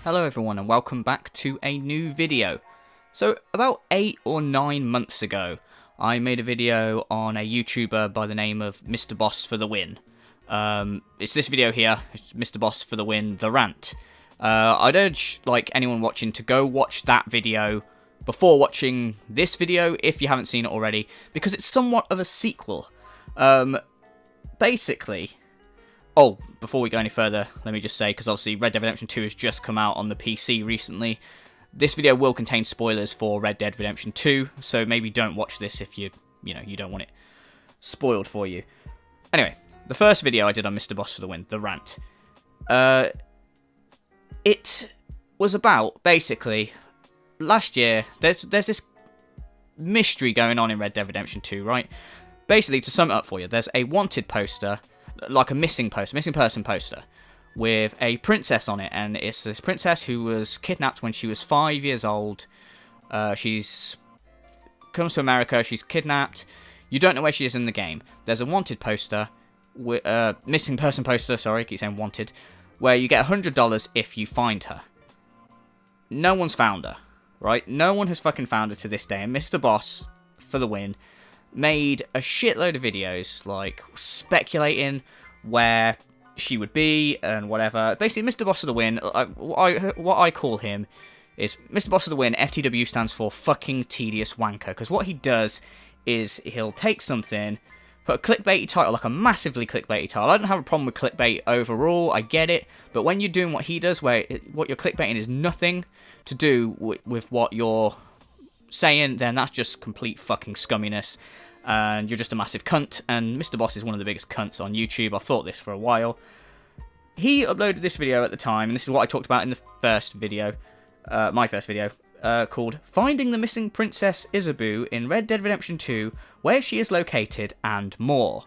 Hello everyone and welcome back to a new video. So about 8 or 9 months ago, I made a video on a YouTuber by the name of MrBossFTW. It's this video here, it's MrBossFTW, the Rant. I'd urge anyone watching to go watch that video before watching this video if you haven't seen it already, because it's somewhat of a sequel. Basically... Oh, before we go any further, let me just say, because obviously Red Dead Redemption 2 has just come out on the PC recently, this video will contain spoilers for Red Dead Redemption 2, so maybe don't watch this if you don't want it spoiled for you. Anyway, the first video I did on MrBossFTW, the Rant. It was about, basically, last year, there's this mystery going on in Red Dead Redemption 2, right? Basically, to sum it up for you, there's a wanted poster, like a missing person poster, with a princess on it, and it's this princess who was kidnapped when she was 5 years old. She's comes to America, she's kidnapped. You don't know where she is in the game. There's a wanted poster, missing person poster, sorry, I keep saying wanted, where you get $100 if you find her. No one's found her, right? No one has fucking found her to this day, and MrBossFTW made a shitload of videos, speculating where she would be and whatever. Basically, MrBossFTW, what I call him is MrBossFTW. FTW stands for fucking tedious wanker, because what he does is he'll take something, put a clickbaity title, like a massively clickbaity title. I don't have a problem with clickbait overall, I get it, but when you're doing what he does, where what you're clickbaiting is nothing to do with what you're saying, then that's just complete fucking scumminess. And you're just a massive cunt, and Mr. Boss is one of the biggest cunts on YouTube. I've thought this for a while. He uploaded this video at the time, and this is what I talked about in the first video, my first video, called Finding the Missing Princess Isabeau in Red Dead Redemption 2, Where She Is Located, and More.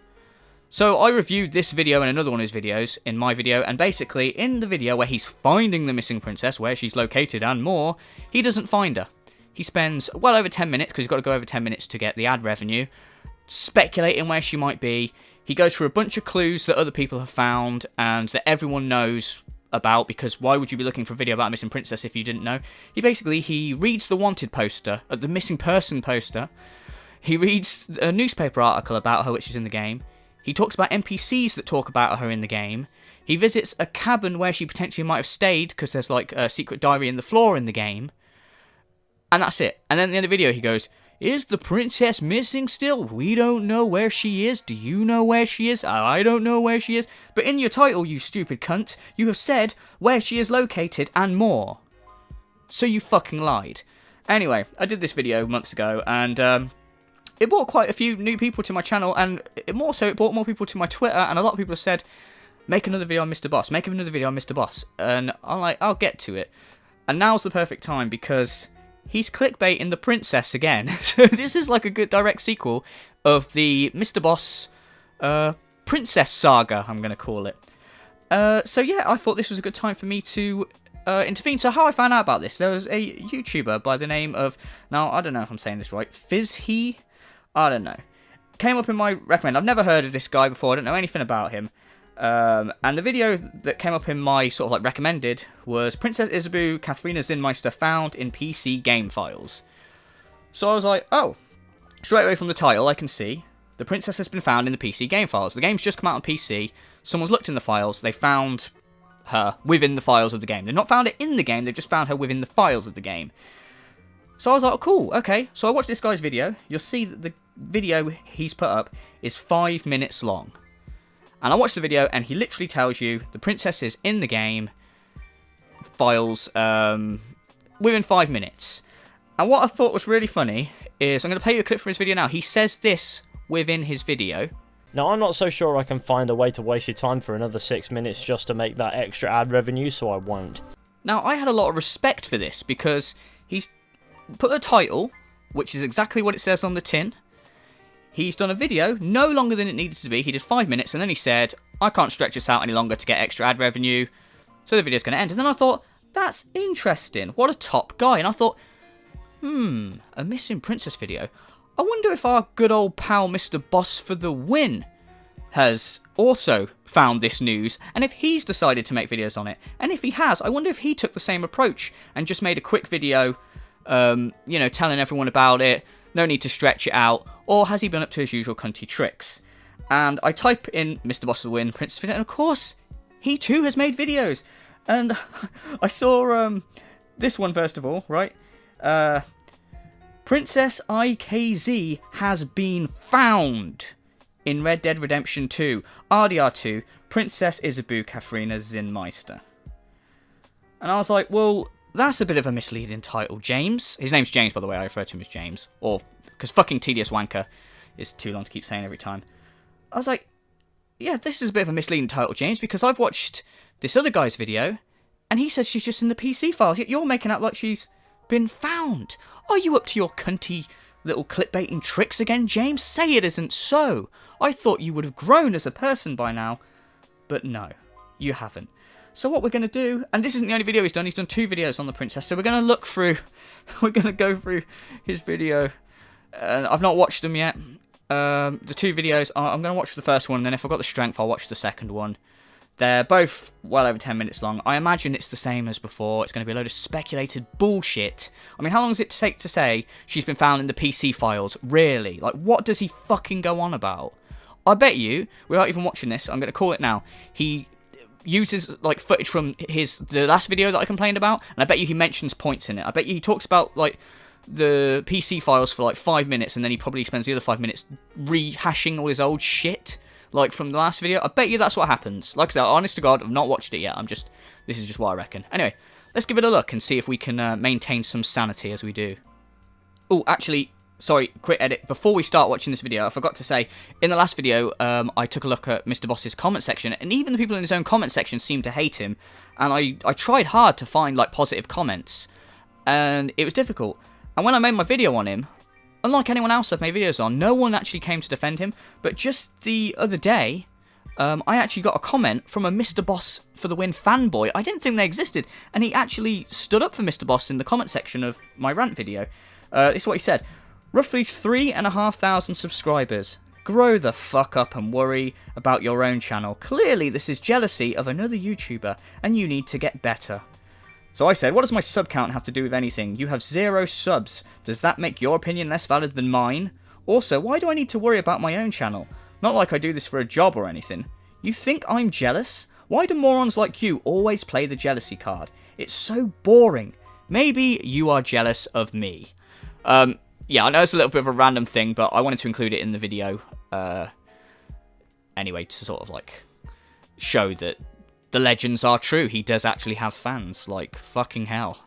So I reviewed this video and another one of his videos in my video, and basically in the video where he's finding the missing princess, where she's located, and more, he doesn't find her. He spends well over 10 minutes, because he's got to go over 10 minutes to get the ad revenue, speculating where she might be. He goes through a bunch of clues that other people have found and that everyone knows about, because why would you be looking for a video about a missing princess if you didn't know? He reads the wanted poster, the missing person poster. He reads a newspaper article about her which is in the game. He talks about NPCs that talk about her in the game. He visits a cabin where she potentially might have stayed, because there's a secret diary in the floor in the game. And that's it. And then at the end of the video he goes, is the princess missing still? We don't know where she is. Do you know where she is? I don't know where she is. But in your title, you stupid cunt, you have said where she is located and more. So you fucking lied. Anyway, I did this video months ago, and it brought quite a few new people to my channel, and it brought more people to my Twitter, and a lot of people have said, make another video on Mr. Boss, make another video on Mr. Boss. And I'm like, I'll get to it. And now's the perfect time, because he's clickbaiting the princess again. So this is like a good direct sequel of the Mr. Boss Princess Saga, I'm going to call it. So yeah, I thought this was a good time for me to intervene. So how I found out about this, there was a YouTuber by the name of, now I don't know if I'm saying this right, Fizhe? I don't know. Came up in my recommend. I've never heard of this guy before, I don't know anything about him. And the video that came up in my recommended was Princess Isabeau, Katharina Zinmeister found in PC game files. So I was like, oh, straight away from the title I can see the princess has been found in the PC game files. The game's just come out on PC, someone's looked in the files, they found her within the files of the game. They've not found it in the game, they've just found her within the files of the game. So I was like, oh, cool, okay. So I watched this guy's video. You'll see that the video he's put up is 5 minutes long. And I watched the video, and he literally tells you the princess is in the game files within 5 minutes. And what I thought was really funny is, I'm going to play you a clip from his video now. He says this within his video. Now, I'm not so sure I can find a way to waste your time for another 6 minutes just to make that extra ad revenue, so I won't. Now, I had a lot of respect for this, because he's put a title, which is exactly what it says on the tin. He's done a video, no longer than it needed to be. He did 5 minutes, and then he said, I can't stretch this out any longer to get extra ad revenue, so the video's going to end. And then I thought, that's interesting. What a top guy. And I thought, a missing princess video. I wonder if our good old pal MrBossFTW has also found this news, and if he's decided to make videos on it. And if he has, I wonder if he took the same approach and just made a quick video, you know, telling everyone about it, no need to stretch it out, or has he been up to his usual cunty tricks? And I type in MrBossFTW, Princess video, and of course, he too has made videos. And I saw this one first of all, right? Princess IKZ has been found in Red Dead Redemption 2, RDR2, Princess Isabeau Katharina Zinmeister. And I was like, well, that's a bit of a misleading title, James. His name's James, by the way, I refer to him as James. Or, because fucking Tedious Wanker is too long to keep saying every time. I was like, yeah, this is a bit of a misleading title, James, because I've watched this other guy's video, and he says she's just in the PC files, yet you're making out like she's been found. Are you up to your cunty little clickbaiting tricks again, James? Say it isn't so. I thought you would have grown as a person by now. But no, you haven't. So what we're going to do, and this isn't the only video he's done 2 videos on the princess, so we're going to look through, we're going to go through his video. I've not watched them yet. The 2 videos, I'm going to watch the first one, and then if I've got the strength, I'll watch the second one. They're both well over 10 minutes long. I imagine it's the same as before. It's going to be a load of speculated bullshit. I mean, how long does it take to say she's been found in the PC files? Really? Like, what does he fucking go on about? I bet you, without even watching this, I'm going to call it now, he uses, like, footage from the last video that I complained about, and I bet you he mentions points in it. I bet you he talks about, like, the PC files for, like, 5 minutes, and then he probably spends the other 5 minutes rehashing all his old shit. Like from the last video, I bet you that's what happens. Like I said, honest to God, I've not watched it yet. This is just what I reckon. Anyway, let's give it a look and see if we can maintain some sanity as we do. Oh, actually, sorry, quick edit. Before we start watching this video, I forgot to say, in the last video, I took a look at Mr. Boss's comment section, and even the people in his own comment section seemed to hate him. And I tried hard to find, like, positive comments, and it was difficult. And when I made my video on him, unlike anyone else I've made videos on, no one actually came to defend him. But just the other day, I actually got a comment from a MrBossFTW fanboy. I didn't think they existed. And he actually stood up for Mr. Boss in the comment section of my rant video. This is what he said. Roughly 3,500 subscribers. Grow the fuck up and worry about your own channel. Clearly this is jealousy of another YouTuber, and you need to get better. So I said, what does my sub count have to do with anything? You have 0 subs. Does that make your opinion less valid than mine? Also, why do I need to worry about my own channel? Not like I do this for a job or anything. You think I'm jealous? Why do morons like you always play the jealousy card? It's so boring. Maybe you are jealous of me. Yeah, I know it's a little bit of a random thing, but I wanted to include it in the video. Anyway, to sort of like show that the legends are true. He does actually have fans, like fucking hell.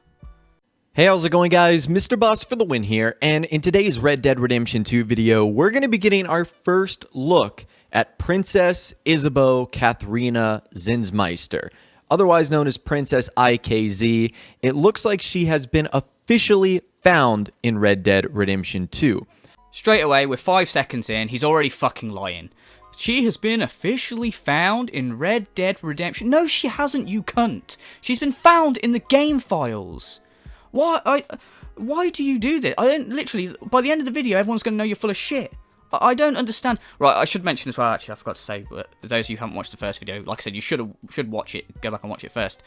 Hey, how's it going, guys? MrBossFTW here, and in today's Red Dead Redemption 2 video, we're going to be getting our first look at Princess Isabeau Katharina Zinmeister, otherwise known as Princess IKZ. It looks like she has been officially found in Red Dead Redemption 2. Straight away, we're 5 seconds in, he's already fucking lying. She has been officially found in Red Dead Redemption. No, she hasn't, you cunt. She's been found in the game files. Why do you do this? I don't, literally, by the end of the video, everyone's going to know you're full of shit. I don't understand. Right, I should mention as well, actually, I forgot to say, but those of you who haven't watched the first video, like I said, you should watch it. Go back and watch it first.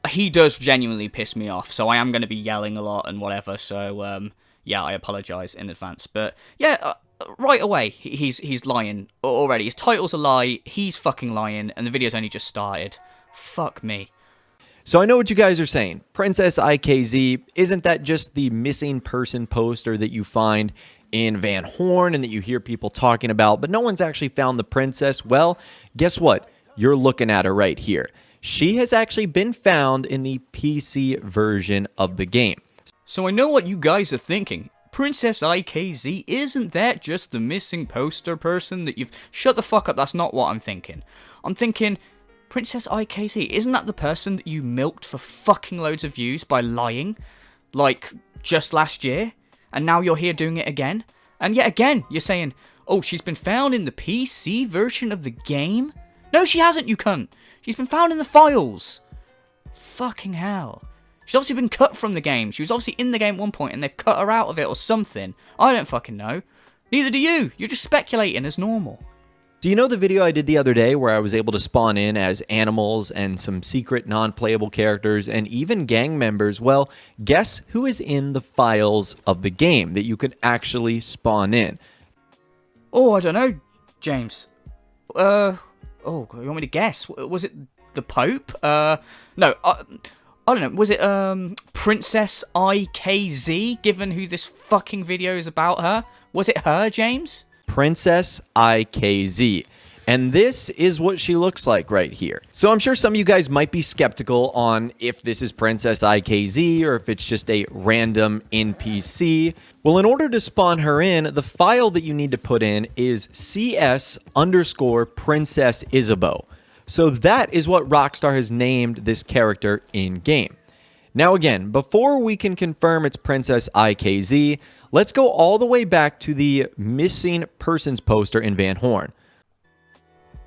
He does genuinely piss me off, so I am going to be yelling a lot and whatever, so, yeah, I apologise in advance. But, yeah, right away, he's lying already. His title's a lie, he's fucking lying, and the video's only just started. Fuck me. So I know what you guys are saying. Princess IKZ, isn't that just the missing person poster that you find in Van Horn and that you hear people talking about, but no one's actually found the princess? Well, guess what? You're looking at her right here. She has actually been found in the PC version of the game. So I know what you guys are thinking. Princess IKZ, isn't that just the missing poster person that you've... Shut the fuck up, that's not what I'm thinking. I'm thinking, Princess IKZ, isn't that the person that you milked for fucking loads of views by lying? Like, just last year? And now you're here doing it again? And yet again, you're saying, oh, she's been found in the PC version of the game? No, she hasn't, you cunt. She's been found in the files. Fucking hell. She's obviously been cut from the game. She was obviously in the game at one point and they've cut her out of it or something. I don't fucking know. Neither do you. You're just speculating as normal. Do you know the video I did the other day where I was able to spawn in as animals and some secret non-playable characters and even gang members? Well, guess who is in the files of the game that you can actually spawn in? Oh, I don't know, James. Oh, you want me to guess? Was it the Pope? No, I don't know. Was it Princess IKZ, given who this fucking video is about her? Was it her, James? Princess IKZ. And this is what she looks like right here. So I'm sure some of you guys might be skeptical on if this is Princess IKZ or if it's just a random NPC. Well, in order to spawn her in, the file that you need to put in is CS_Princess Isabeau. So that is what Rockstar has named this character in-game. Now again, before we can confirm it's Princess IKZ, let's go all the way back to the missing persons poster in Van Horn.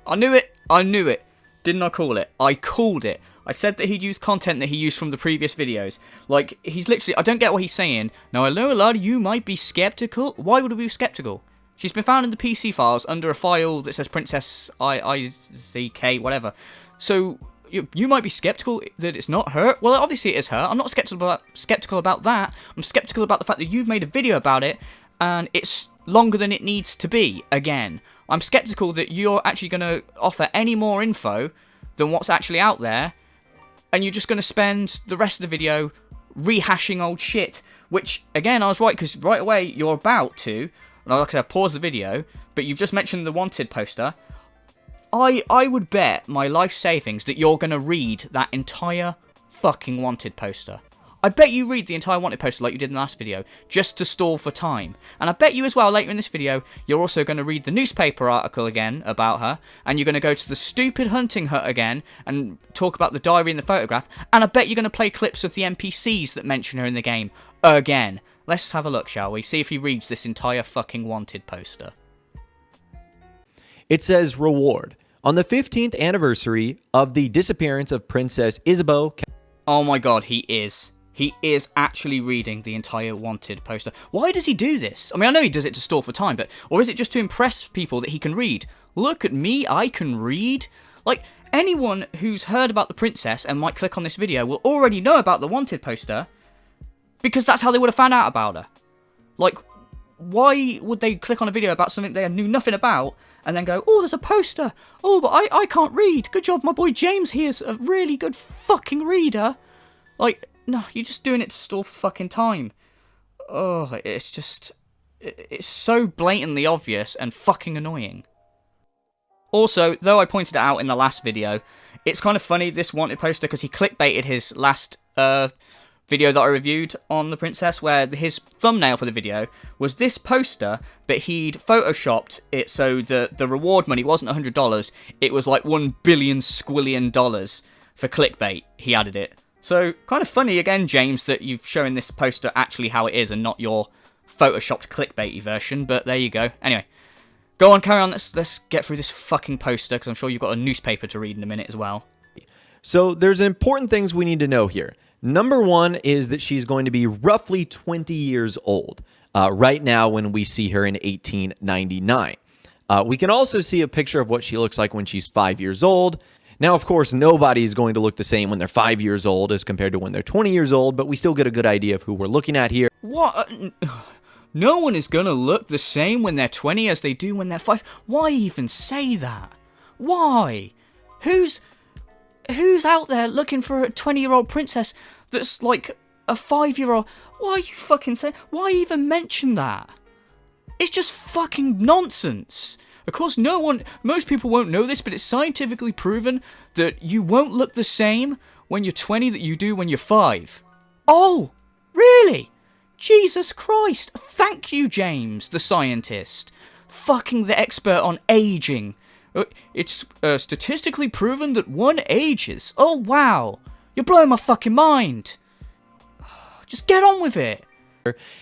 I knew it. I knew it. Didn't I call it? I called it. I said that he'd use content that he used from the previous videos. Like, he's literally... I don't get what he's saying. Now, I know a lot of you might be skeptical. Why would we be skeptical? She's been found in the PC files under a file that says Princess IZK, whatever. So, you might be skeptical that it's not her. Well, obviously it is her. I'm not skeptical about that. I'm skeptical about the fact that you've made a video about it, and it's longer than it needs to be, again. I'm skeptical that you're actually going to offer any more info than what's actually out there, and you're just going to spend the rest of the video rehashing old shit, which, again, I was right, because right away you're about to, like I said, pause the video, but you've just mentioned the Wanted poster. I would bet my life savings that you're going to read that entire fucking Wanted poster. I bet you read the entire Wanted poster like you did in the last video, just to stall for time. And I bet you as well, later in this video, you're also going to read the newspaper article again about her, and you're going to go to the stupid hunting hut again, and talk about the diary and the photograph, and I bet you're going to play clips of the NPCs that mention her in the game again. Let's just have a look, shall we? See if he reads this entire fucking Wanted poster. It says, reward. On the 15th anniversary of the disappearance of Princess Isabeau... Oh my god, he is. He is actually reading the entire Wanted poster. Why does he do this? I mean, I know he does it to stall for time, but... Or is it just to impress people that he can read? Look at me, I can read. Like, anyone who's heard about the princess and might click on this video will already know about the Wanted poster, because that's how they would have found out about her. Like, why would they click on a video about something they knew nothing about, and then go, oh, there's a poster. Oh, but I can't read. Good job, my boy James here's a really good fucking reader. Like... No, you're just doing it to stall for fucking time. Oh, it's just... It's so blatantly obvious and fucking annoying. Also, though I pointed it out in the last video, it's kind of funny, this Wanted poster, because he clickbaited his last video that I reviewed on the princess, where his thumbnail for the video was this poster, but he'd photoshopped it so that the reward money wasn't $100, it was like $1 billion squillion for clickbait. He added it. So, kind of funny again, James, that you've shown this poster actually how it is and not your photoshopped clickbaity version, but there you go. Anyway, go on, carry on, let's get through this fucking poster, because I'm sure you've got a newspaper to read in a minute as well. So, there's important things we need to know here. Number one is that she's going to be roughly 20 years old right now when we see her in 1899. We can also see a picture of what she looks like when she's 5 years old. Now, of course, nobody is going to look the same when they're 5 years old as compared to when they're 20 years old, but we still get a good idea of who we're looking at here. What? No one is going to look the same when they're 20 as they do when they're 5. Why even say that? Why? Who's out there looking for a 20-year-old princess that's like a 5-year-old? Why are you fucking saying? Why even mention that? It's just fucking nonsense. Of course, most people won't know this, but it's scientifically proven that you won't look the same when you're 20 that you do when you're 5. Oh, really? Jesus Christ. Thank you, James, the scientist. Fucking the expert on aging. It's statistically proven that one ages. Oh, wow. You're blowing my fucking mind. Just get on with it.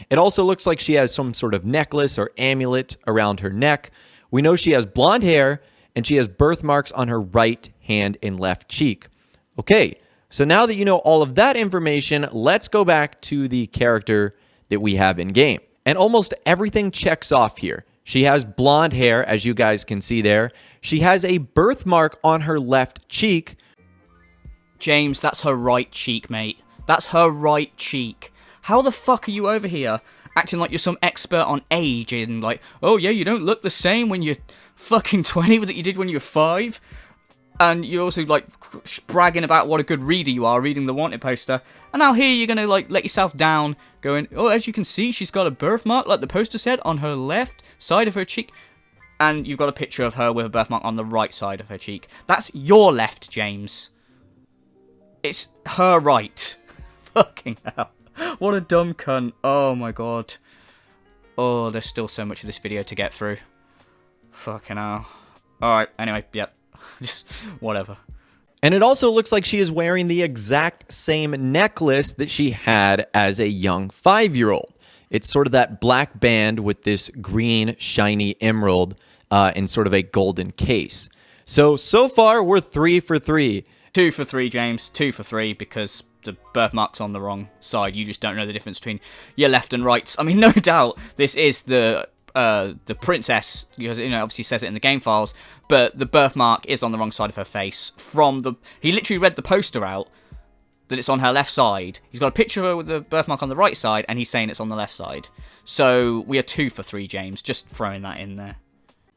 It also looks like she has some sort of necklace or amulet around her neck. We know she has blonde hair, and she has birthmarks on her right hand and left cheek. Okay, so now that you know all of that information, let's go back to the character that we have in-game. And almost everything checks off here. She has blonde hair, as you guys can see there. She has a birthmark on her left cheek. James, that's her right cheek, mate. That's her right cheek. How the fuck are you over here acting like you're some expert on age and like, oh yeah, you don't look the same when you're fucking 20 that you did when you were 5? And you're also like bragging about what a good reader you are reading the wanted poster. And now here you're gonna like let yourself down going, oh, as you can see, she's got a birthmark like the poster said on her left side of her cheek. And you've got a picture of her with a birthmark on the right side of her cheek. That's your left, James. It's her right. Fucking hell. What a dumb cunt. Oh my god. Oh, there's still so much of this video to get through. Fucking hell. Alright, anyway, yep. Just whatever. And it also looks like she is wearing the exact same necklace that she had as a young 5-year-old. It's sort of that black band with this green shiny emerald in sort of a golden case. So far we're 3 for 3. 2 for 3, James. 2 for 3 because the birthmark's on the wrong side. You just don't know the difference between your left and rights. I mean, no doubt this is the princess, because you know obviously says it in the game files, but the birthmark is on the wrong side of her face. He literally read the poster out that it's on her left side. He's got a picture of her with the birthmark on the right side, and he's saying it's on the left side. So we are 2 for 3, James. Just throwing that in there.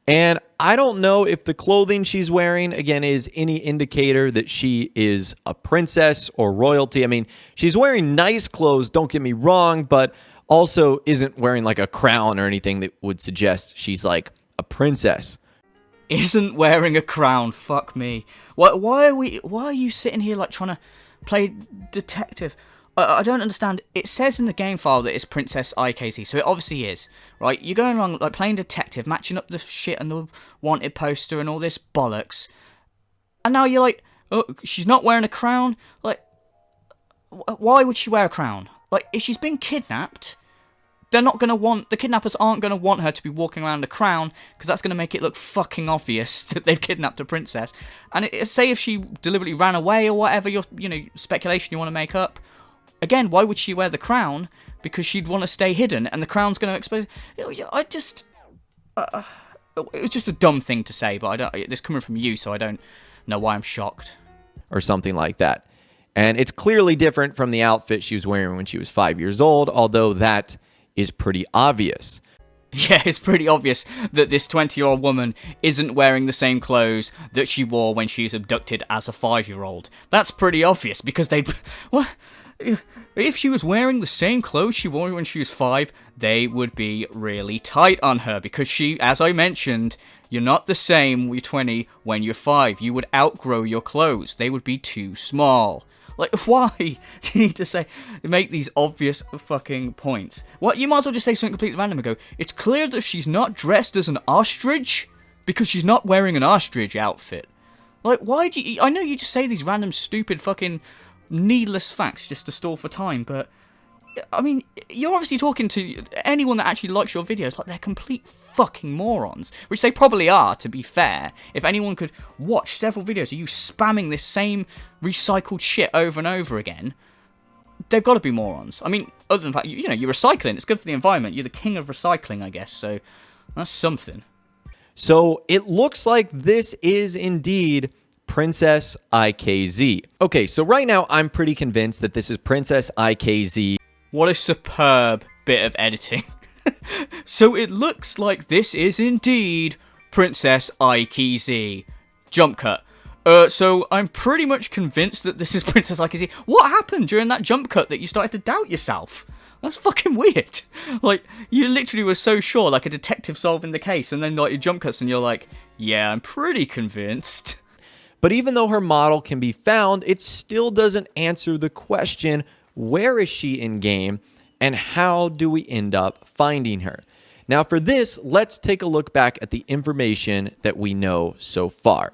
And I don't know if the clothing she's wearing, again, is any indicator that she is a princess or royalty. I mean, she's wearing nice clothes, don't get me wrong, but also isn't wearing like a crown or anything that would suggest she's like a princess. Isn't wearing a crown, fuck me. Why are you sitting here like trying to play detective? I don't understand. It says in the game file that it's Princess IKZ, so it obviously is, right? You're going along like playing detective, matching up the shit and the wanted poster and all this bollocks, and now you're like, oh, she's not wearing a crown. Like, why would she wear a crown? Like, if she's been kidnapped, the kidnappers aren't gonna want her to be walking around a crown, because that's gonna make it look fucking obvious that they've kidnapped a princess. And say if she deliberately ran away or whatever, speculation you want to make up. Again, why would she wear the crown? Because she'd want to stay hidden, and the crown's going to expose. It was just a dumb thing to say, but this coming from you, so I don't know why I'm shocked. Or something like that. And it's clearly different from the outfit she was wearing when she was 5 years old, although that is pretty obvious. Yeah, it's pretty obvious that this 20-year-old woman isn't wearing the same clothes that she wore when she was abducted as a 5-year-old. That's pretty obvious, because what? If she was wearing the same clothes she wore when she was 5, they would be really tight on her, because she, as I mentioned, you're not the same when you're 20 when you're 5. You would outgrow your clothes. They would be too small. Like, why do you need to make these obvious fucking points? What? You might as well just say something completely random and go, it's clear that she's not dressed as an ostrich because she's not wearing an ostrich outfit. Like, why do you... I know you just say these random, stupid, fucking needless facts just to stall for time, but I mean, you're obviously talking to anyone that actually likes your videos like they're complete fucking morons, which they probably are, to be fair. If anyone could watch several videos of you spamming this same recycled shit over and over again, they've got to be morons. I mean, other than the fact, you're recycling, it's good for the environment, you're the king of recycling, I guess, so that's something. So it looks like this is indeed Princess IKZ. Okay, so right now I'm pretty convinced that this is Princess IKZ. What a superb bit of editing. So it looks like this is indeed Princess IKZ. Jump cut. So I'm pretty much convinced that this is Princess IKZ. What happened during that jump cut that you started to doubt yourself? That's fucking weird. Like, you literally were so sure, like a detective solving the case, and then like your jump cuts and you're like, yeah, I'm pretty convinced. But even though her model can be found, it still doesn't answer the question, where is she in game, and how do we end up finding her? Now for this, let's take a look back at the information that we know so far.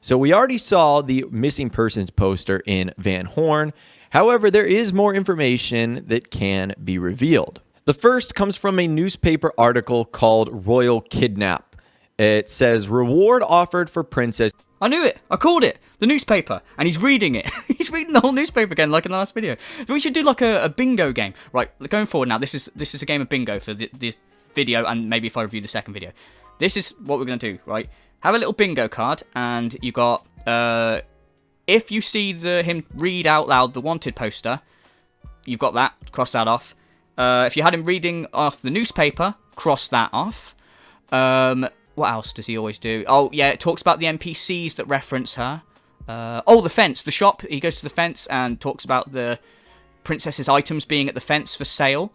So we already saw the missing persons poster in Van Horn. However, there is more information that can be revealed. The first comes from a newspaper article called Royal Kidnap. It says, reward offered for princess. I knew it. I called it. The newspaper. And he's reading it. He's reading the whole newspaper again, like in the last video. We should do like a bingo game. Right, going forward now, this is a game of bingo for the video and maybe if I review the second video. This is what we're going to do, right? Have a little bingo card, and you got, if you see him read out loud the wanted poster, you've got that, cross that off. If you had him reading off the newspaper, cross that off. What else does he always do? Oh, yeah, it talks about the NPCs that reference her. The fence, the shop. He goes to the fence and talks about the princess's items being at the fence for sale.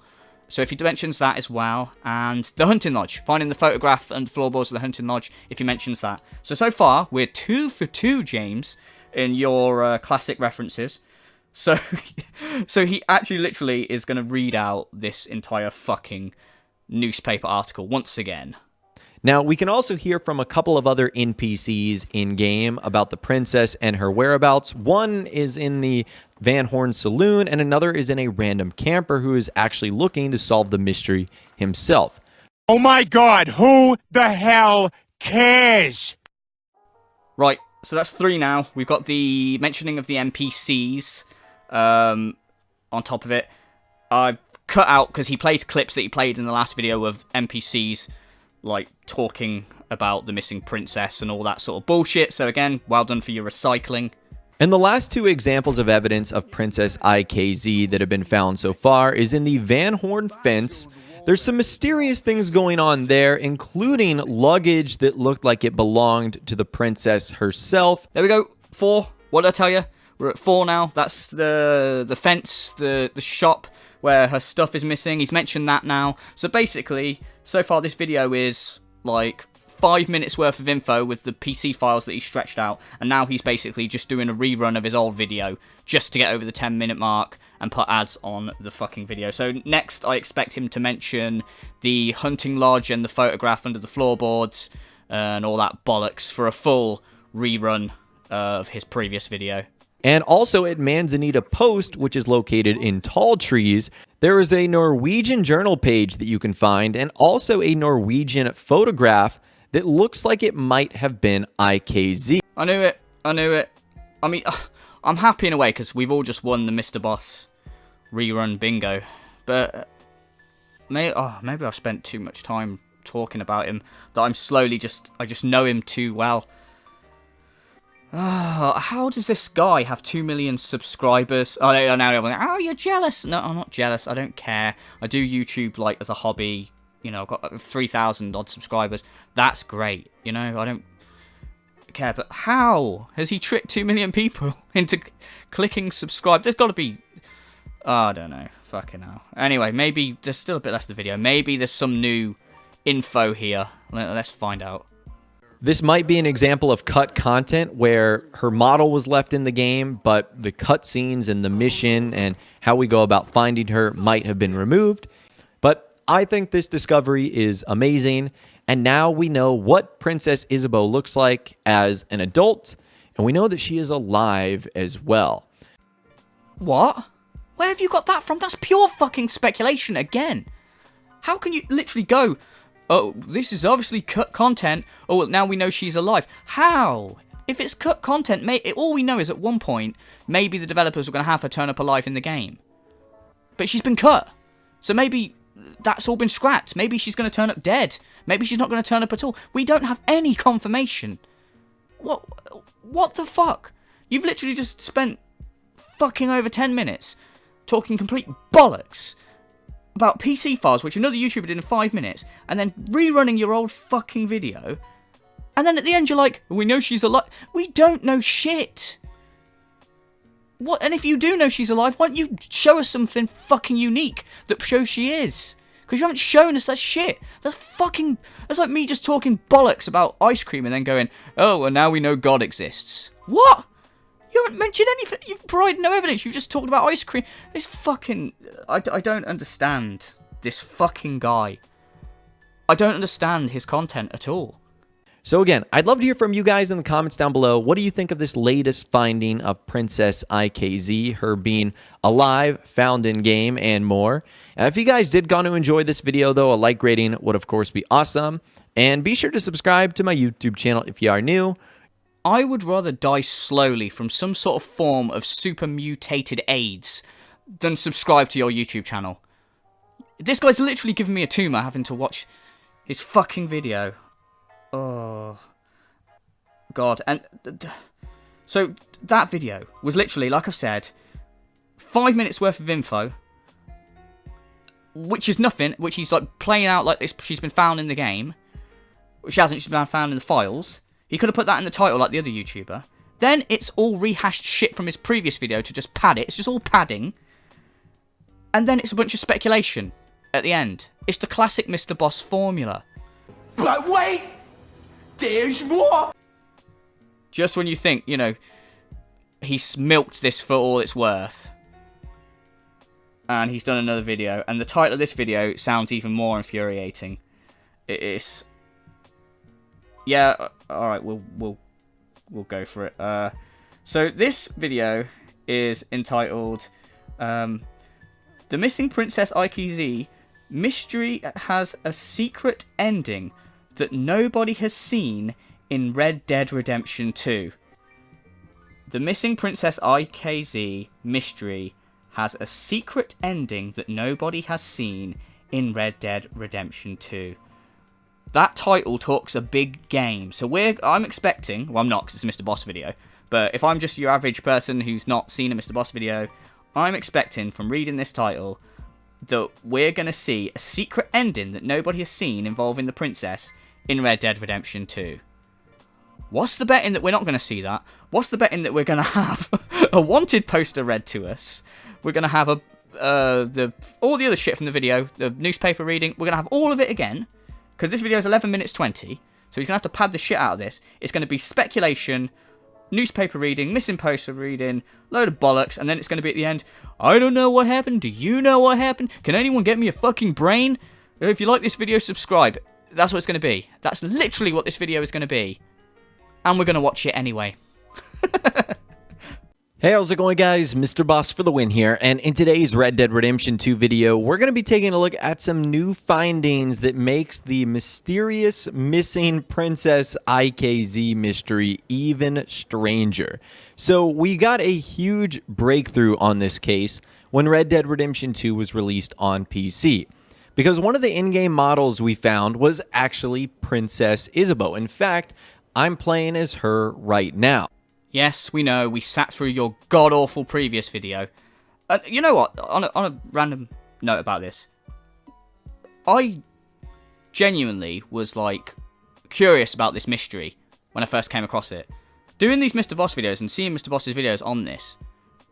So if he mentions that as well. And the hunting lodge. Finding the photograph and floorboards of the hunting lodge if he mentions that. So far, we're 2 for 2, James, in your classic references. So he actually literally is going to read out this entire fucking newspaper article once again. Now, we can also hear from a couple of other NPCs in-game about the princess and her whereabouts. One is in the Van Horn Saloon, and another is in a random camper who is actually looking to solve the mystery himself. Oh my god, who the hell cares? Right, so that's 3 now. We've got the mentioning of the NPCs on top of it. I've cut out, because he plays clips that he played in the last video of NPCs like talking about the missing princess and all that sort of bullshit. So again, well done for your recycling. And the last 2 examples of evidence of Princess IKZ that have been found so far is in the Van Horn fence. There's some mysterious things going on there, including luggage that looked like it belonged to the princess herself. There we go, 4. What did I tell you? We're at 4 now. That's the fence, the shop where her stuff is missing. He's mentioned that now. So basically, so far this video is like 5 minutes worth of info with the PC files that he stretched out, and now he's basically just doing a rerun of his old video just to get over the 10-minute mark and put ads on the fucking video. So next, I expect him to mention the hunting lodge and the photograph under the floorboards and all that bollocks for a full rerun of his previous video. And also at Manzanita Post, which is located in Tall Trees, there is a Norwegian journal page that you can find, and also a Norwegian photograph that looks like it might have been IKZ. I knew it. I mean, I'm happy in a way, because we've all just won the Mr. Boss rerun bingo. But maybe I've spent too much time talking about him, that I'm slowly I just know him too well. How does this guy have 2 million subscribers? Oh, now everyone's like, oh, you're jealous. No, I'm not jealous. I don't care. I do YouTube like as a hobby. You know, I've got 3,000 odd subscribers. That's great. You know, I don't care. But how has he tricked 2 million people into clicking subscribe? There's got to be... Oh, I don't know. Fucking hell. Anyway, maybe there's still a bit left of the video. Maybe there's some new info here. Let's find out. This might be an example of cut content where her model was left in the game, but the cutscenes and the mission and how we go about finding her might have been removed. But I think this discovery is amazing, and now we know what Princess Isabeau looks like as an adult, and we know that she is alive as well. What? Where have you got that from? That's pure fucking speculation again. How can you literally go... Oh, this is obviously cut content. Oh, well, now we know she's alive. How? If it's cut content, all we know is at one point, maybe the developers were going to have her turn up alive in the game. But she's been cut. So maybe that's all been scrapped. Maybe she's going to turn up dead. Maybe she's not going to turn up at all. We don't have any confirmation. What the fuck? You've literally just spent fucking over 10 minutes talking complete bollocks about PC files, which another YouTuber did in 5 minutes, and then rerunning your old fucking video, and then at the end you're like, we know she's alive. We don't know shit. What? And if you do know she's alive, why don't you show us something fucking unique that shows she is? Because you haven't shown us that shit. That's like me just talking bollocks about ice cream and then going, oh, well now we know God exists. What? You haven't mentioned anything. You've provided no evidence. You just talked about ice cream. This fucking... I don't understand this fucking guy. I don't understand his content at all. So again, I'd love to hear from you guys in the comments down below. What do you think of this latest finding of Princess IKZ, her being alive, found in game, and more? If you guys did want to enjoy this video, though, a like rating would of course be awesome. And be sure to subscribe to my YouTube channel if you are new. I would rather die slowly from some sort of form of super mutated AIDS than subscribe to your YouTube channel. This guy's literally giving me a tumour having to watch his fucking video. Oh. God. And so that video was literally, like I've said, 5 minutes worth of info, which is nothing, which he's like playing out like this. She's been found in the game, which hasn't. She's been found in the files. He could have put that in the title like the other YouTuber. Then it's all rehashed shit from his previous video to just pad it. It's just all padding. And then it's a bunch of speculation at the end. It's the classic Mr. Boss formula. But wait! There's more! Just when you think, you know, he's milked this for all it's worth. And he's done another video. And the title of this video sounds even more infuriating. It's... Yeah, alright, we'll go for it. So this video is entitled The Missing Princess IKZ Mystery Has a Secret Ending That Nobody Has Seen in Red Dead Redemption 2. The Missing Princess IKZ Mystery has a secret ending that nobody has seen in Red Dead Redemption 2. That title talks a big game, so I'm expecting, well I'm not because it's a Mr. Boss video, but if I'm just your average person who's not seen a Mr. Boss video, I'm expecting from reading this title that we're going to see a secret ending that nobody has seen involving the princess in Red Dead Redemption 2. What's the betting that we're not going to see that? What's the betting that we're going to have a wanted poster read to us? We're going to have all the other shit from the video, the newspaper reading, we're going to have all of it again. Because this video is 11 minutes 20, so he's going to have to pad the shit out of this. It's going to be speculation, newspaper reading, missing poster reading, load of bollocks, and then it's going to be at the end, I don't know what happened, do you know what happened? Can anyone get me a fucking brain? If you like this video, subscribe. That's what it's going to be. That's literally what this video is going to be. And we're going to watch it anyway. Hey, how's it going, guys? Mr. Boss for the win here, and in today's Red Dead Redemption 2 video, we're going to be taking a look at some new findings that makes the mysterious missing Princess IKZ mystery even stranger. So, we got a huge breakthrough on this case when Red Dead Redemption 2 was released on PC. Because one of the in-game models we found was actually Princess Isabeau. In fact, I'm playing as her right now. Yes, we know, we sat through your god-awful previous video. You know what, on a random note about this, I genuinely was, like, curious about this mystery when I first came across it. Doing these Mr. Boss videos and seeing Mr. Boss's videos on this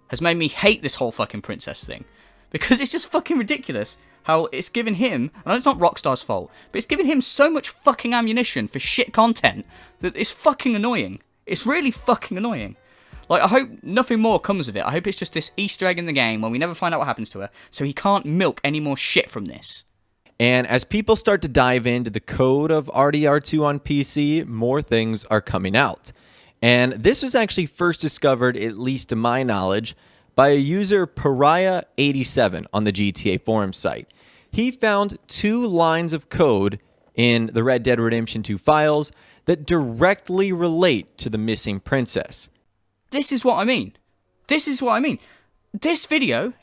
has made me hate this whole fucking princess thing. Because it's just fucking ridiculous how it's given him, and it's not Rockstar's fault, but it's given him so much fucking ammunition for shit content that it's fucking annoying. It's really fucking annoying. Like, I hope nothing more comes of it. I hope it's just this Easter egg in the game where we never find out what happens to her, so he can't milk any more shit from this. And as people start to dive into the code of RDR2 on PC, more things are coming out. And this was actually first discovered, at least to my knowledge, by a user Pariah87 on the GTA forum site. He found 2 lines of code in the Red Dead Redemption 2 files that directly relate to the missing princess. This is what I mean. This is what I mean. This video,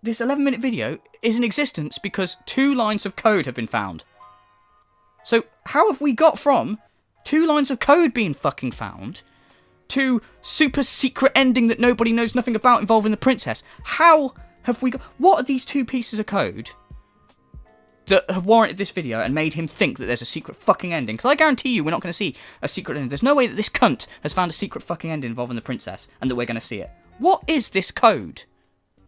this 11-minute video, is in existence because 2 lines of code have been found. So how have we got from 2 lines of code being fucking found to super secret ending that nobody knows nothing about involving the princess? How have we got... What are these 2 pieces of code that have warranted this video and made him think that there's a secret fucking ending? Because I guarantee you we're not going to see a secret ending. There's no way that this cunt has found a secret fucking ending involving the princess and that we're going to see it. What is this code?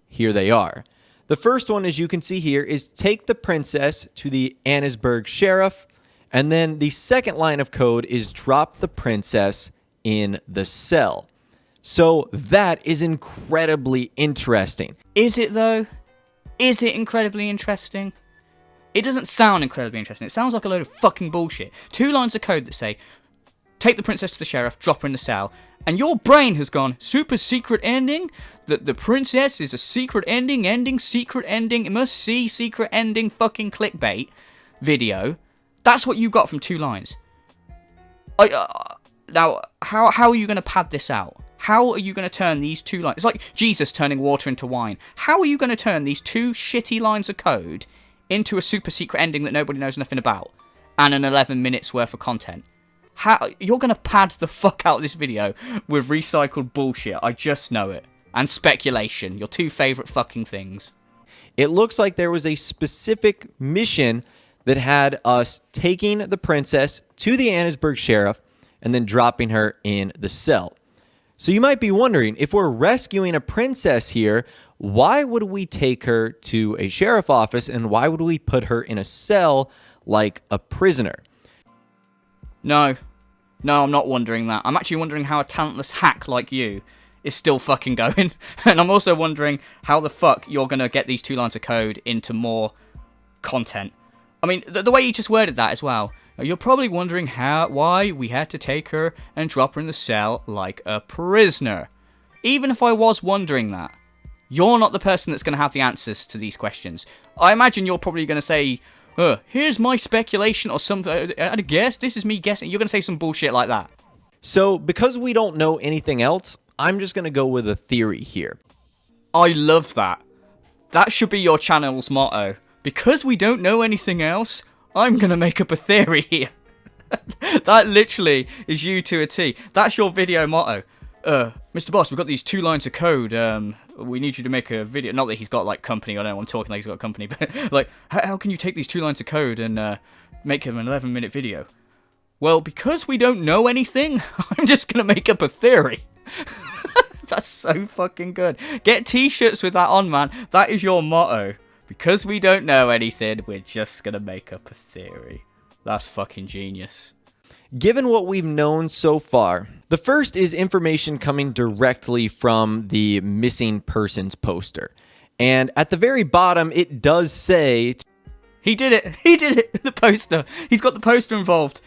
Here they are. The first one, as you can see here, is take the princess to the Annesburg sheriff. And then the second line of code is drop the princess in the cell. So that is incredibly interesting. Is it though? Is it incredibly interesting? It doesn't sound incredibly interesting. It sounds like a load of fucking bullshit. 2 lines of code that say, take the princess to the sheriff, drop her in the cell. And your brain has gone, super secret ending? That the princess is a secret ending, secret ending, must see secret ending fucking clickbait video. That's what you got from 2 lines. Now, how are you going to pad this out? How are you going to turn these 2 lines? It's like Jesus turning water into wine. How are you going to turn these 2 shitty lines of code into a super secret ending that nobody knows nothing about, and an 11 minutes worth of content. How you're gonna pad the fuck out of this video with recycled bullshit? I just know it. And speculation, your two favorite fucking things. It looks like there was a specific mission that had us taking the princess to the Annesburg sheriff and then dropping her in the cell. So you might be wondering, if we're rescuing a princess here, why would we take her to a sheriff office and why would we put her in a cell like a prisoner? No, I'm not wondering that. I'm actually wondering how a talentless hack like you is still fucking going. And I'm also wondering how the fuck you're going to get these 2 lines of code into more content. I mean, the way you just worded that as well. You're probably wondering why we had to take her and drop her in the cell like a prisoner. Even if I was wondering that, you're not the person that's going to have the answers to these questions. I imagine you're probably going to say, here's my speculation or something. I'd guess. This is me guessing. You're going to say some bullshit like that. So because we don't know anything else, I'm just going to go with a theory here. I love that. That should be your channel's motto. Because we don't know anything else, I'm going to make up a theory here. That literally is you to a T. That's your video motto. Mr. Boss, we've got these 2 lines of code. We need you to make a video. Not that he's got, like, company. I don't know, I'm talking like he's got a company. But, like, how can you take these 2 lines of code and make him an 11-minute video? Well, because we don't know anything, I'm just going to make up a theory. That's so fucking good. Get t-shirts with that on, man. That is your motto. Because we don't know anything, we're just going to make up a theory. That's fucking genius. Given what we've known so far, the first is information coming directly from the missing persons poster. And at the very bottom, it does say... He did it! He did it! The poster! He's got the poster involved!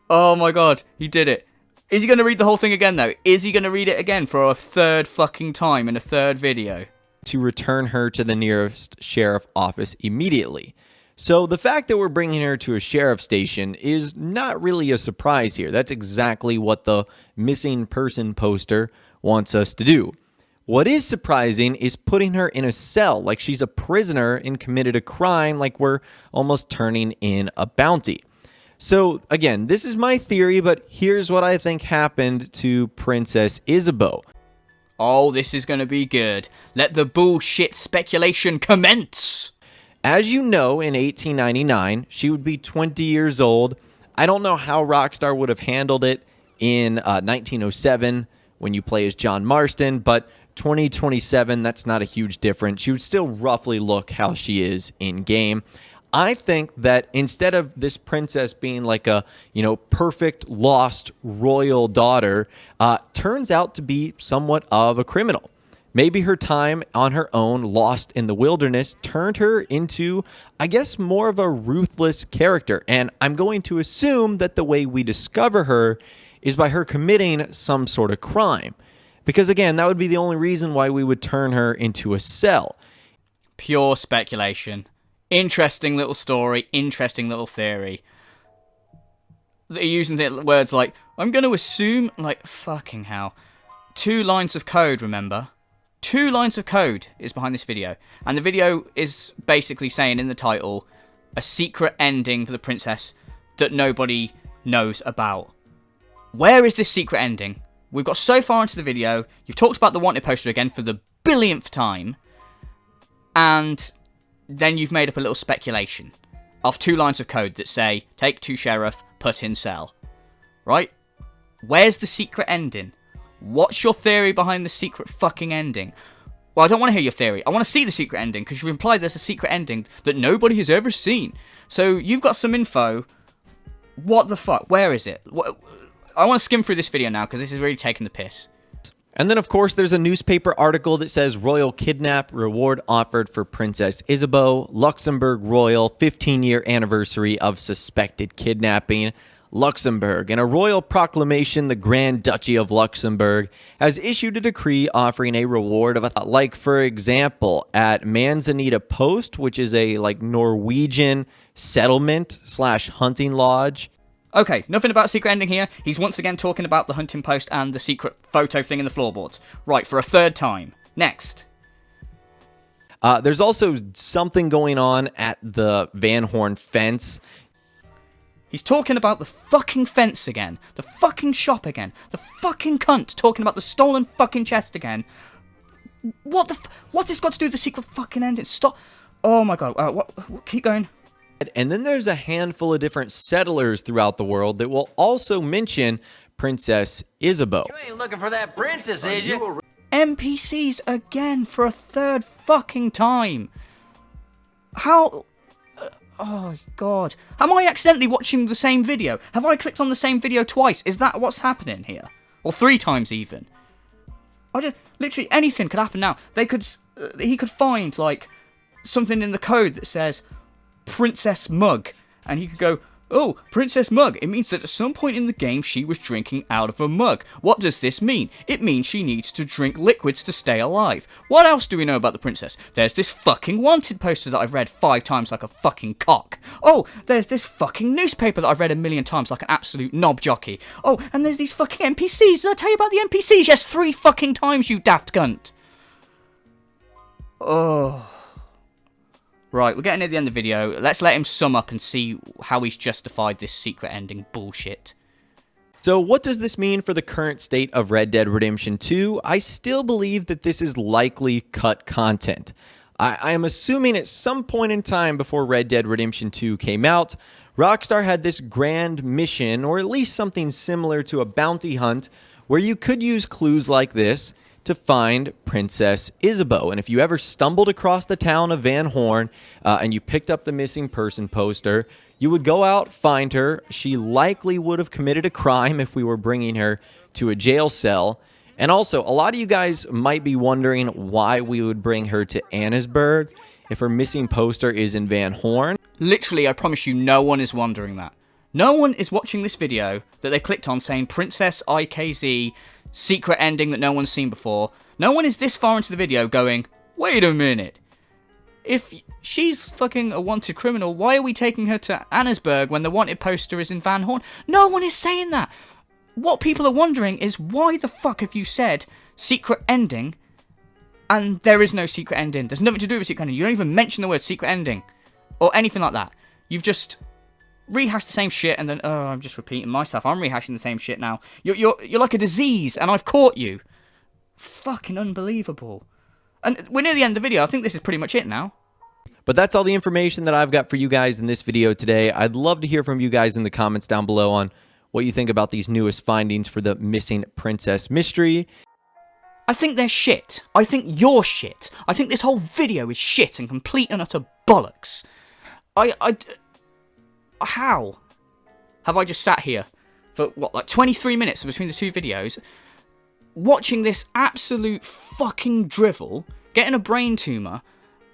Oh my god, he did it. Is he going to read the whole thing again, though? Is he going to read it again for a third fucking time in a third video? To return her to the nearest sheriff office immediately. So the fact that we're bringing her to a sheriff station is not really a surprise here. That's exactly what the missing person poster wants us to do. What is surprising is putting her in a cell like she's a prisoner and committed a crime, like we're almost turning in a bounty. So again, this is my theory, but here's what I think happened to Princess Isabeau. Oh, this is going to be good. Let the bullshit speculation commence. As you know, in 1899, she would be 20 years old. I don't know how Rockstar would have handled it in 1907 when you play as John Marston, but 2027, that's not a huge difference. She would still roughly look how she is in game. I think that instead of this princess being like a, perfect lost royal daughter, turns out to be somewhat of a criminal. Maybe her time on her own, lost in the wilderness, turned her into, I guess, more of a ruthless character. And I'm going to assume that the way we discover her is by her committing some sort of crime. Because again, that would be the only reason why we would turn her into a cell. Pure speculation. Interesting little story, interesting little theory. They're using words like, I'm going to assume, like, fucking hell. 2 lines of code, remember? 2 lines of code is behind this video. And the video is basically saying in the title, a secret ending for the princess that nobody knows about. Where is this secret ending? We've got so far into the video. You've talked about the wanted poster again for the billionth time. And then you've made up a little speculation of 2 lines of code that say, take to sheriff, put in cell. Right? Where's the secret ending? What's your theory behind the secret fucking ending? Well, I don't want to hear your theory. I want to see the secret ending, because you've implied there's a secret ending that nobody has ever seen. So, you've got some info. What the fuck? Where is it? I want to skim through this video now, because this is really taking the piss. And then, of course, there's a newspaper article that says, Royal Kidnap, reward offered for Princess Isabeau, Luxembourg Royal, 15-year anniversary of suspected kidnapping. Luxembourg. In a royal proclamation, the Grand Duchy of Luxembourg has issued a decree offering a reward of like, for example, at Manzanita Post, which is a Norwegian settlement / hunting lodge. Okay, nothing about secret ending here. He's once again talking about the hunting post and the secret photo thing in the floorboards. Right, for a third time. Next. There's also something going on at the Van Horn fence. He's talking about the fucking fence again. The fucking shop again. The fucking cunt talking about the stolen fucking chest again. What's this got to do with the secret fucking ending? Stop. Oh my god. Keep going. And then there's a handful of different settlers throughout the world that will also mention Princess Isabeau. You ain't looking for that princess, is you? NPCs again for a third fucking time. How... oh, God. Am I accidentally watching the same video? Have I clicked on the same video twice? Is that what's happening here? Or 3 times even? Literally anything could happen now. He could find, like, something in the code that says Princess Mug. And he could go, oh, Princess Mug. It means that at some point in the game she was drinking out of a mug. What does this mean? It means she needs to drink liquids to stay alive. What else do we know about the princess? There's this fucking wanted poster that I've read 5 times like a fucking cock. Oh, there's this fucking newspaper that I've read 1,000,000 times like an absolute knob jockey. Oh, and there's these fucking NPCs. Did I tell you about the NPCs? Yes, 3 fucking times, you daft cunt. Oh... Right, we're getting near the end of the video. Let's let him sum up and see how he's justified this secret ending bullshit. So what does this mean for the current state of Red Dead Redemption 2? I still believe that this is likely cut content. I am assuming at some point in time before Red Dead Redemption 2 came out, Rockstar had this grand mission, or at least something similar to a bounty hunt, where you could use clues like this to find Princess Isabeau. And if you ever stumbled across the town of Van Horn and you picked up the missing person poster, you would go out, find her. She likely would have committed a crime if we were bringing her to a jail cell. And also, a lot of you guys might be wondering why we would bring her to Annesburg if her missing poster is in Van Horn. Literally, I promise you, no one is wondering that. No one is watching this video that they've clicked on saying Princess IKZ, secret ending that no one's seen before. No one is this far into the video going, wait a minute. If she's fucking a wanted criminal, why are we taking her to Annesburg when the wanted poster is in Van Horn? No one is saying that. What people are wondering is, why the fuck have you said secret ending and there is no secret ending? There's nothing to do with secret ending. You don't even mention the word secret ending or anything like that. You've just rehashed the same shit and then, oh, I'm just repeating myself. I'm rehashing the same shit now. You're like a disease and I've caught you. Fucking unbelievable. And we're near the end of the video. I think this is pretty much it now. But that's all the information that I've got for you guys in this video today. I'd love to hear from you guys in the comments down below on what you think about these newest findings for the missing princess mystery. I think they're shit. I think you're shit. I think this whole video is shit and complete and utter bollocks. How have I just sat here for, what, like 23 minutes between the 2 videos, watching this absolute fucking drivel, getting a brain tumour,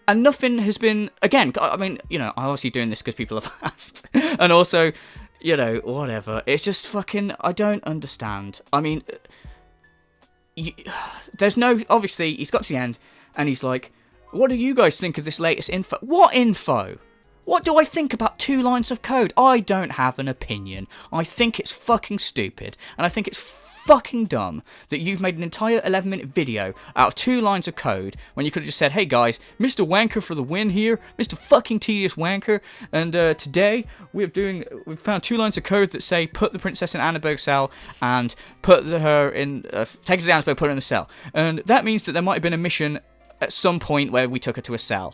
and nothing has been, again, I mean, you know, I'm obviously doing this because people have asked, and also, you know, whatever, it's just fucking, I don't understand. I mean, there's no, obviously, he's got to the end, and he's like, what do you guys think of this latest info? What info? What do I think about 2 lines of code? I don't have an opinion. I think it's fucking stupid. And I think it's fucking dumb that you've made an entire 11-minute video out of 2 lines of code when you could have just said, hey guys, Mr. Wanker for the win here, Mr. fucking tedious wanker, and today we've found 2 lines of code that say put the princess in Annesburg cell and put her in, take her to Annesburg, put her in the cell. And that means that there might have been a mission at some point where we took her to a cell.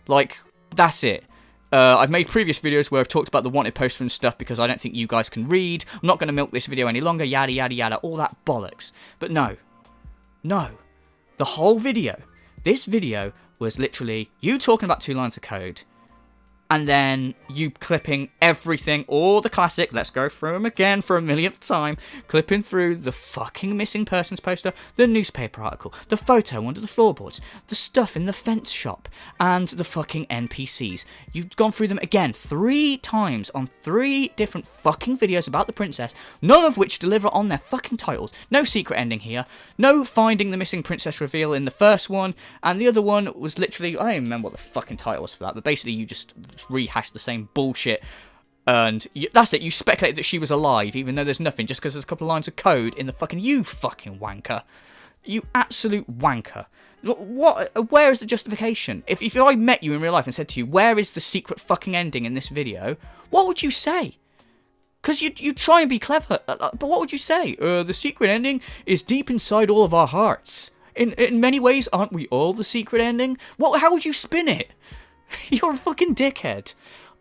Like, that's it. I've made previous videos where I've talked about the wanted poster and stuff because I don't think you guys can read. I'm not going to milk this video any longer, yada yada yada, all that bollocks. But no. The whole video, this video was literally you talking about 2 lines of code, and then you clipping everything, all the classic, let's go through them again for a millionth time, clipping through the fucking missing persons poster, the newspaper article, the photo under the floorboards, the stuff in the fence shop, and the fucking NPCs. You've gone through them again 3 times on 3 different fucking videos about the princess, none of which deliver on their fucking titles. No secret ending here, no finding the missing princess reveal in the first one, and the other one was literally, I don't even remember what the fucking title was for that, but basically you just rehash the same bullshit, and that's it. You speculated that she was alive, even though there's nothing, just because there's a couple of lines of code in the fucking, you fucking wanker. You absolute wanker. What? Where is the justification? If I met you in real life and said to you, where is the secret fucking ending in this video, what would you say? Because you try and be clever, but what would you say? The secret ending is deep inside all of our hearts. In many ways, aren't we all the secret ending? How would you spin it? You're a fucking dickhead.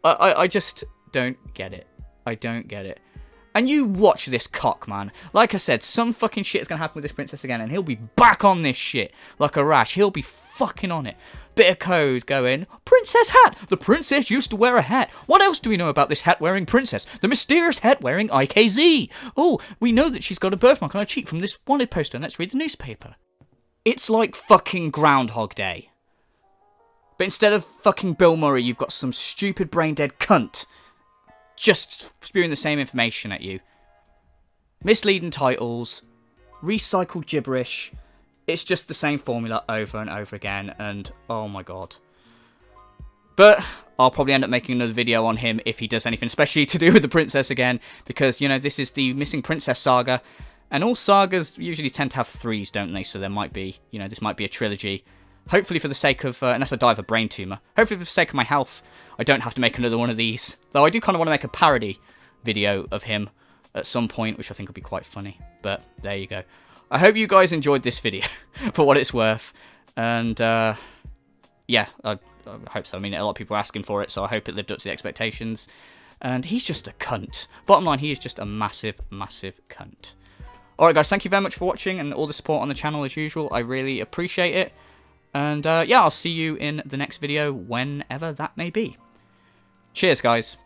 I just don't get it. I don't get it. And you watch this cock, man. Like I said, some fucking shit is going to happen with this princess again, and he'll be back on this shit like a rash. He'll be fucking on it. Bit of code going, princess hat! The princess used to wear a hat. What else do we know about this hat-wearing princess? The mysterious hat-wearing IKZ. Oh, we know that she's got a birthmark on her cheek from this wanted poster. Let's read the newspaper. It's like fucking Groundhog Day. But instead of fucking Bill Murray, you've got some stupid brain-dead cunt just spewing the same information at you. Misleading titles, recycled gibberish. It's just the same formula over and over again, and oh my god. But I'll probably end up making another video on him if he does anything, especially to do with the princess again, because, you know, this is the Missing Princess saga, and all sagas usually tend to have 3s, don't they? So there might be, you know, this might be a trilogy. Hopefully for the sake of, unless I die of a brain tumour, hopefully for the sake of my health, I don't have to make another one of these. Though I do kind of want to make a parody video of him at some point, which I think would be quite funny. But there you go. I hope you guys enjoyed this video, for what it's worth. And, yeah, I hope so. I mean, a lot of people are asking for it, so I hope it lived up to the expectations. And he's just a cunt. Bottom line, he is just a massive, massive cunt. Alright guys, thank you very much for watching and all the support on the channel as usual. I really appreciate it. And, yeah, I'll see you in the next video, whenever that may be. Cheers, guys.